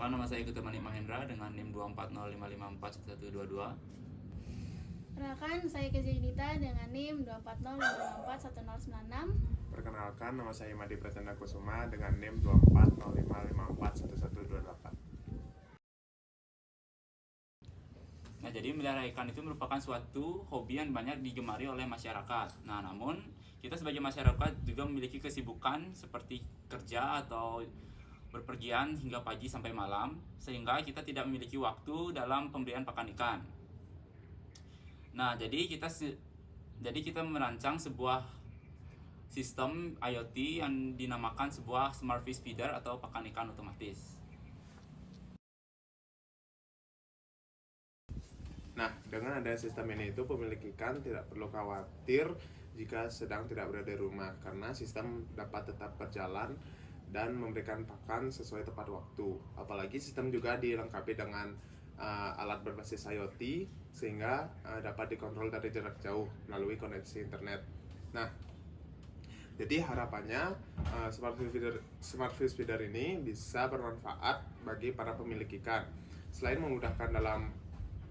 Perkenalkan, nama saya Kutamani Mahendra dengan NIM 24055541122. Perkenalkan, saya Kezia Yunita dengan NIM 24055410096. Perkenalkan, nama saya Madi Pratanda Kusuma dengan NIM 24055541128. Nah, jadi melihara ikan itu merupakan suatu hobi yang banyak digemari oleh masyarakat. Nah, namun kita sebagai masyarakat juga memiliki kesibukan seperti kerja atau berpergian hingga pagi sampai malam, sehingga kita tidak memiliki waktu dalam pemberian pakan ikan. Nah, jadi kita merancang sebuah sistem IoT yang dinamakan sebuah Smart Fish Feeder atau pakan ikan otomatis. Nah, dengan adanya sistem ini itu pemilik ikan tidak perlu khawatir jika sedang tidak berada di rumah, karena sistem dapat tetap berjalan dan memberikan pakan sesuai tepat waktu. Apalagi sistem juga dilengkapi dengan alat berbasis IoT sehingga dapat dikontrol dari jarak jauh melalui koneksi internet. Nah, jadi harapannya Smart Fish Feeder ini bisa bermanfaat bagi para pemilik ikan. Selain memudahkan dalam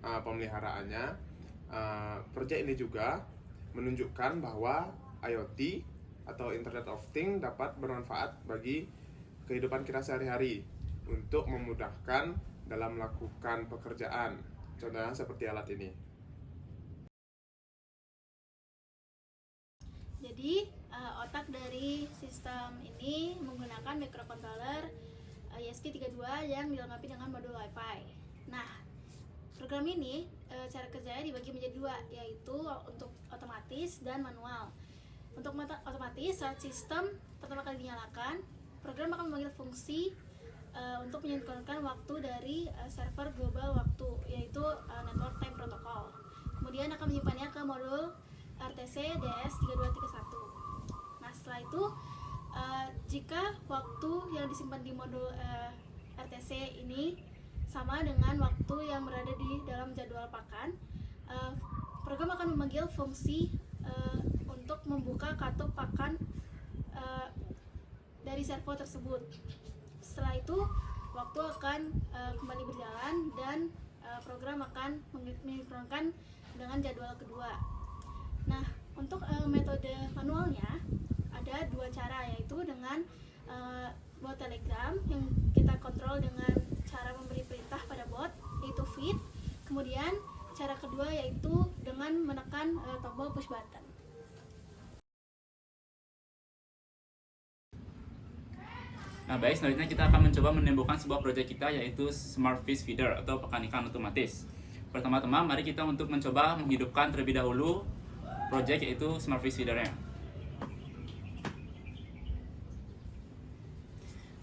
pemeliharaannya, proyek ini juga menunjukkan bahwa IoT atau Internet of Things dapat bermanfaat bagi kehidupan kita sehari-hari untuk memudahkan dalam melakukan pekerjaan. Contohnya seperti alat ini. Jadi, otak dari sistem ini menggunakan microcontroller ESP32 yang dilengkapi dengan modul Wi-Fi. Nah, program ini cara kerjanya dibagi menjadi dua, yaitu untuk otomatis dan manual. Untuk otomatis, saat sistem pertama kali dinyalakan, program akan memanggil fungsi untuk menyinkronkan waktu dari server global waktu, yaitu Network Time Protocol. Kemudian akan menyimpannya ke modul RTC DS3231. Nah, setelah itu jika waktu yang disimpan di modul RTC ini sama dengan waktu yang berada di dalam jadwal pakan, program akan memanggil fungsi untuk membuka kartu pakan dari servo tersebut. Setelah itu waktu akan kembali berjalan dan program akan mensinkronkan dengan jadwal kedua. Nah, untuk metode manualnya ada dua cara, yaitu dengan bot Telegram yang kita kontrol dengan cara memberi perintah pada bot, yaitu feed. Kemudian cara kedua yaitu dengan menekan tombol push button. Nah, baik, selanjutnya kita akan mencoba menimbulkan sebuah proyek kita, yaitu Smart Fish Feeder atau pakan ikan otomatis. Pertama-tama, mari kita untuk mencoba menghidupkan terlebih dahulu proyek, yaitu Smart Fish Feeder-nya.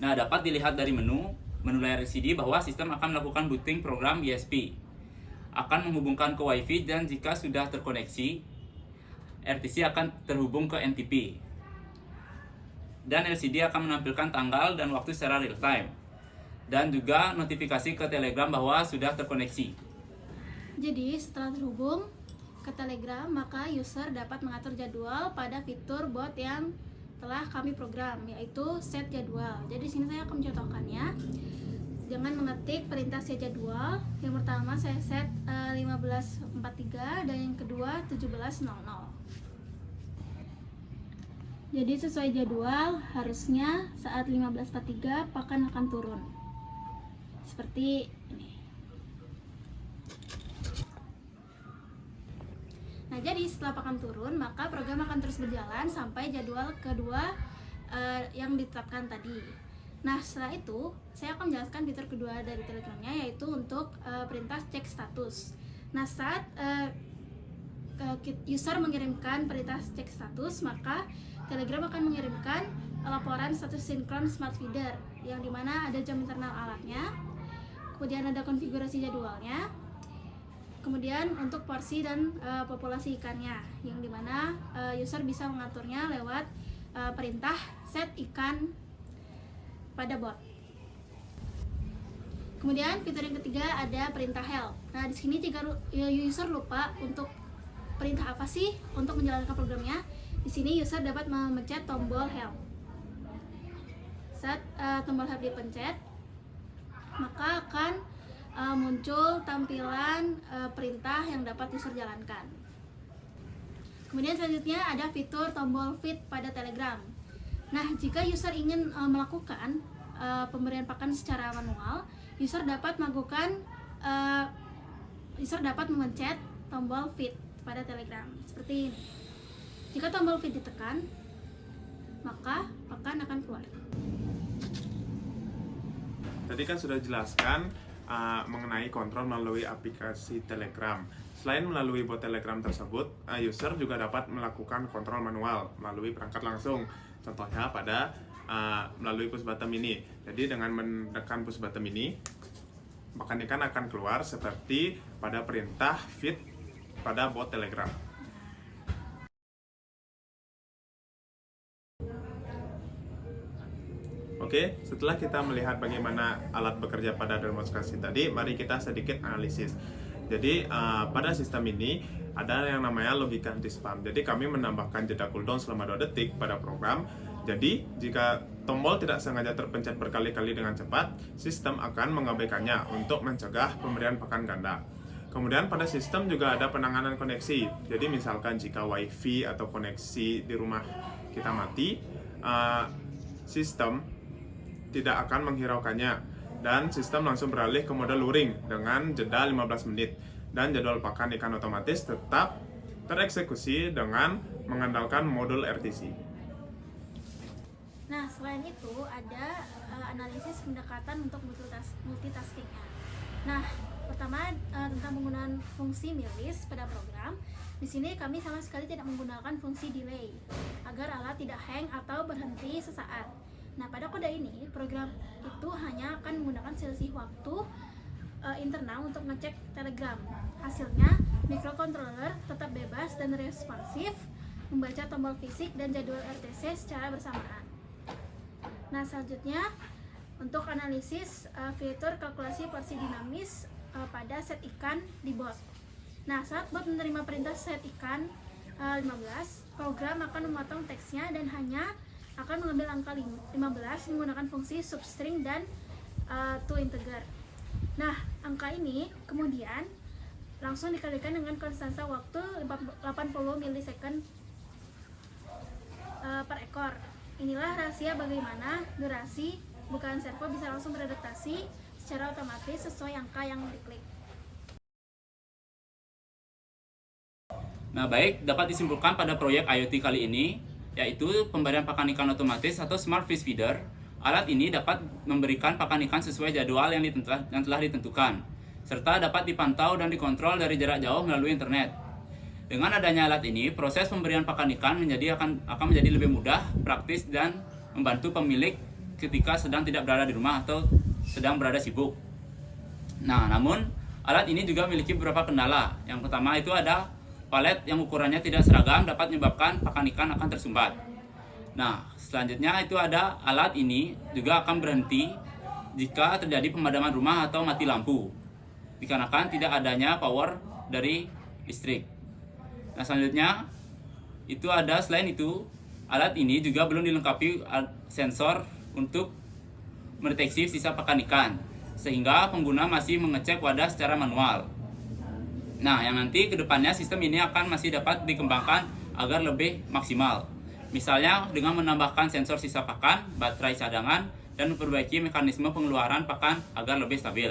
Nah, dapat dilihat dari menu layar LCD bahwa sistem akan melakukan booting program ESP, akan menghubungkan ke Wi-Fi, dan jika sudah terkoneksi, RTC akan terhubung ke NTP. Dan LCD akan menampilkan tanggal dan waktu secara real time, dan juga notifikasi ke Telegram bahwa sudah terkoneksi. Jadi, setelah terhubung ke Telegram, maka user dapat mengatur jadwal pada fitur bot yang telah kami program, yaitu set jadwal. Jadi sini saya akan mencontohkannya dengan mengetik perintah set jadwal. Yang pertama saya set 15.43 dan yang kedua 17.00. Jadi sesuai jadwal, harusnya saat 15.43 pakan akan turun seperti ini. Nah, jadi setelah pakan turun, maka program akan terus berjalan sampai jadwal kedua yang ditetapkan tadi. Nah, setelah itu saya akan menjelaskan fitur kedua dari Telegramnya, yaitu untuk perintah cek status. Nah, saat user mengirimkan perintah cek status, maka Telegram akan mengirimkan laporan status sinkron Smart Feeder, yang dimana ada jam internal alatnya, kemudian ada konfigurasi jadwalnya, kemudian untuk porsi dan populasi ikannya, yang dimana user bisa mengaturnya lewat perintah set ikan pada bot. Kemudian fitur yang ketiga ada perintah help. Nah, di sini jika user lupa untuk perintah apa sih untuk menjalankan programnya, di sini user dapat memencet tombol help. Saat tombol help dipencet, maka akan muncul tampilan perintah yang dapat user jalankan. Kemudian selanjutnya ada fitur tombol feed pada Telegram. Nah, jika user ingin melakukan pemberian pakan secara manual, user dapat memencet tombol feed pada Telegram seperti ini. Jika tombol feed ditekan, maka pakan akan keluar. Tadi kan sudah jelaskan mengenai kontrol melalui aplikasi Telegram. Selain melalui bot Telegram tersebut, user juga dapat melakukan kontrol manual melalui perangkat langsung. Contohnya melalui push button ini. Jadi dengan menekan push button ini, pakan ikan akan keluar seperti pada perintah feed pada bot Telegram. Oke, setelah kita melihat bagaimana alat bekerja pada demonstrasi tadi, mari kita sedikit analisis. Jadi pada sistem ini ada yang namanya logika anti-spam. Jadi kami menambahkan jeda cooldown selama 2 detik pada program. Jadi jika tombol tidak sengaja terpencet berkali-kali dengan cepat, sistem akan mengabaikannya untuk mencegah pemberian pakan ganda. Kemudian pada sistem juga ada penanganan koneksi. Jadi misalkan jika wifi atau koneksi di rumah kita mati, sistem tidak akan menghiraukannya dan sistem langsung beralih ke mode luring dengan jeda 15 menit dan jadwal pakan ikan otomatis tetap tereksekusi dengan mengandalkan modul RTC. Nah, selain itu ada analisis pendekatan untuk multitaskingnya. Nah, pertama tentang penggunaan fungsi miris pada program. Di sini kami sama sekali tidak menggunakan fungsi delay agar alat tidak hang atau berhenti sesaat. Nah, pada kode ini, program itu hanya akan menggunakan selisih waktu internal untuk ngecek Telegram. Hasilnya, microcontroller tetap bebas dan responsif membaca tombol fisik dan jadwal RTC secara bersamaan. Nah, selanjutnya untuk analisis fitur kalkulasi porsi dinamis pada set ikan di bot. Nah, saat bot menerima perintah set ikan 15, program akan memotong teksnya dan hanya akan mengambil angka 15 menggunakan fungsi substring dan toInteger. Nah, angka ini kemudian langsung dikalikan dengan konstansa waktu 80 milisecond per ekor. Inilah rahasia bagaimana durasi bukaan servo bisa langsung beradaptasi secara otomatis sesuai angka yang diklik. Nah, baik, dapat disimpulkan pada proyek IoT kali ini, yaitu pemberian pakan ikan otomatis atau Smart Fish Feeder. Alat ini dapat memberikan pakan ikan sesuai jadwal yang telah ditentukan, serta dapat dipantau dan dikontrol dari jarak jauh melalui internet. Dengan adanya alat ini, proses pemberian pakan ikan akan menjadi lebih mudah, praktis, dan membantu pemilik ketika sedang tidak berada di rumah atau sedang berada sibuk. Nah, namun alat ini juga memiliki beberapa kendala. Yang pertama itu ada palet yang ukurannya tidak seragam dapat menyebabkan pakan ikan akan tersumbat. Nah, selanjutnya itu ada alat ini juga akan berhenti jika terjadi pemadaman rumah atau mati lampu, dikarenakan tidak adanya power dari listrik. Nah, selanjutnya itu ada selain itu, alat ini juga belum dilengkapi sensor untuk mendeteksi sisa pakan ikan, sehingga pengguna masih mengecek wadah secara manual. Nah, yang nanti kedepannya sistem ini akan masih dapat dikembangkan agar lebih maksimal. Misalnya dengan menambahkan sensor sisa pakan, baterai cadangan, dan memperbaiki mekanisme pengeluaran pakan agar lebih stabil.